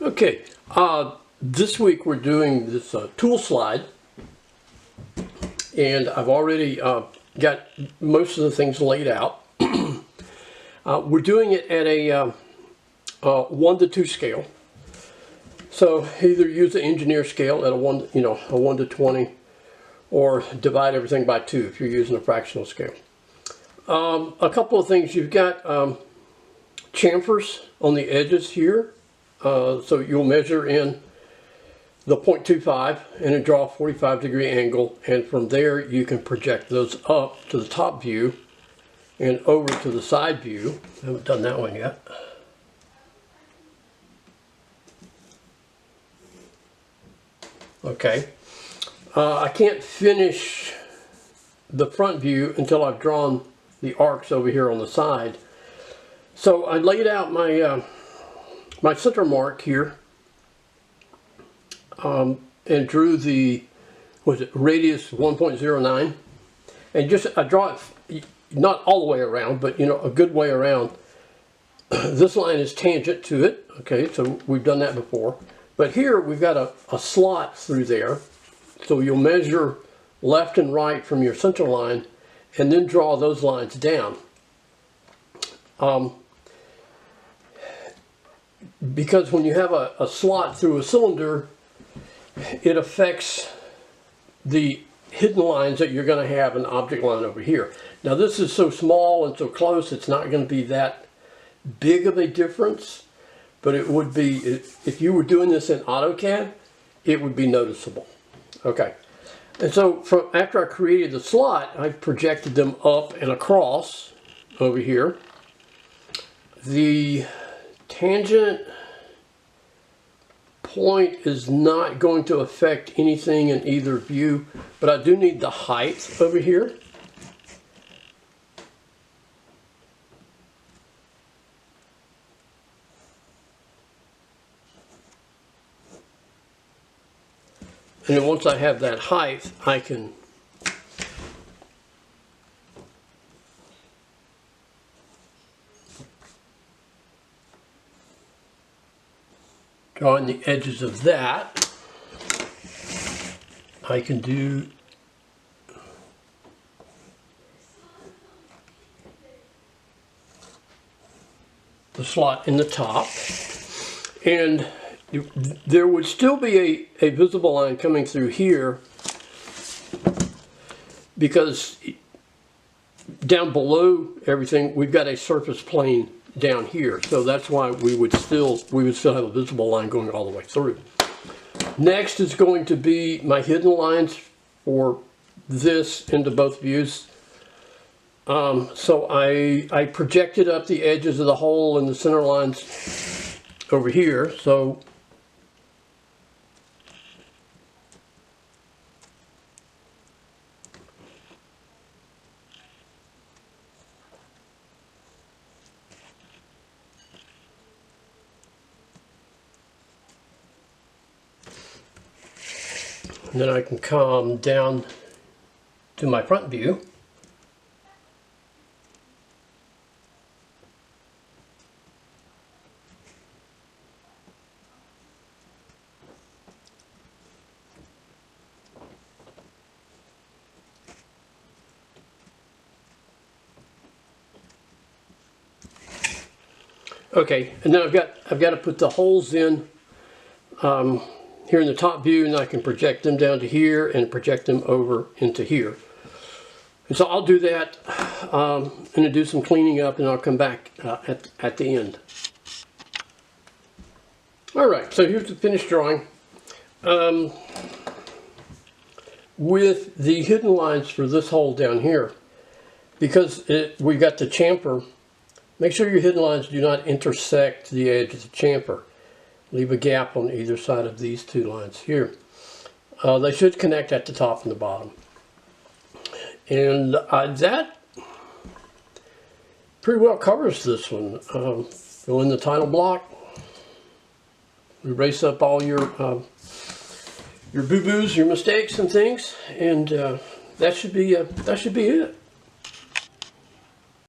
Okay, this week we're doing this tool slide, and I've already got most of the things laid out. We're doing it at a 1:2 scale. So either use the engineer scale at a 1:20, or divide everything by 2 if you're using a fractional scale. A couple of things, you've got chamfers on the edges here. So you'll measure in the 0.25 and then draw a 45-degree angle, and from there you can project those up to the top view and over to the side view. I haven't done that one yet. Okay. I can't finish the front view until I've drawn the arcs over here on the side. So I laid out my my center mark here, and drew the radius 1.09, and just I draw it not all the way around, but a good way around. This line is tangent to it. Okay, so we've done that before, but here we've got a slot through there, so you'll measure left and right from your center line and then draw those lines down. Because when you have a slot through a cylinder, it affects the hidden lines that you're going to have an object line over here. Now this is so small and so close, it's not going to be that big of a difference, but it would be, if you were doing this in AutoCAD, it would be noticeable. Okay, and so after I created the slot, I projected them up and across over here. The tangent point is not going to affect anything in either view, but I do need the height over here. And then once I have that height, I can draw in the edges of that. I can do the slot in the top, and there would still be a visible line coming through here, because down below everything we've got a surface plane down here, so that's why we would still have a visible line going all the way through. Next is going to be my hidden lines for this into both views. So I projected up the edges of the hole and the center lines over here. So and then I can come down to my front view. Okay, and then I've got to put the holes in here in the top view, and I can project them down to here and project them over into here. And so I'll do that and then do some cleaning up, and I'll come back at the end. Alright, so here's the finished drawing. With the hidden lines for this hole down here, because we got the chamfer, make sure your hidden lines do not intersect the edge of the chamfer. Leave a gap on either side of these two lines here. They should connect at the top and the bottom. And that pretty well covers this one. Go in the title block, erase up all your boo-boos, your mistakes and things, and that should be it.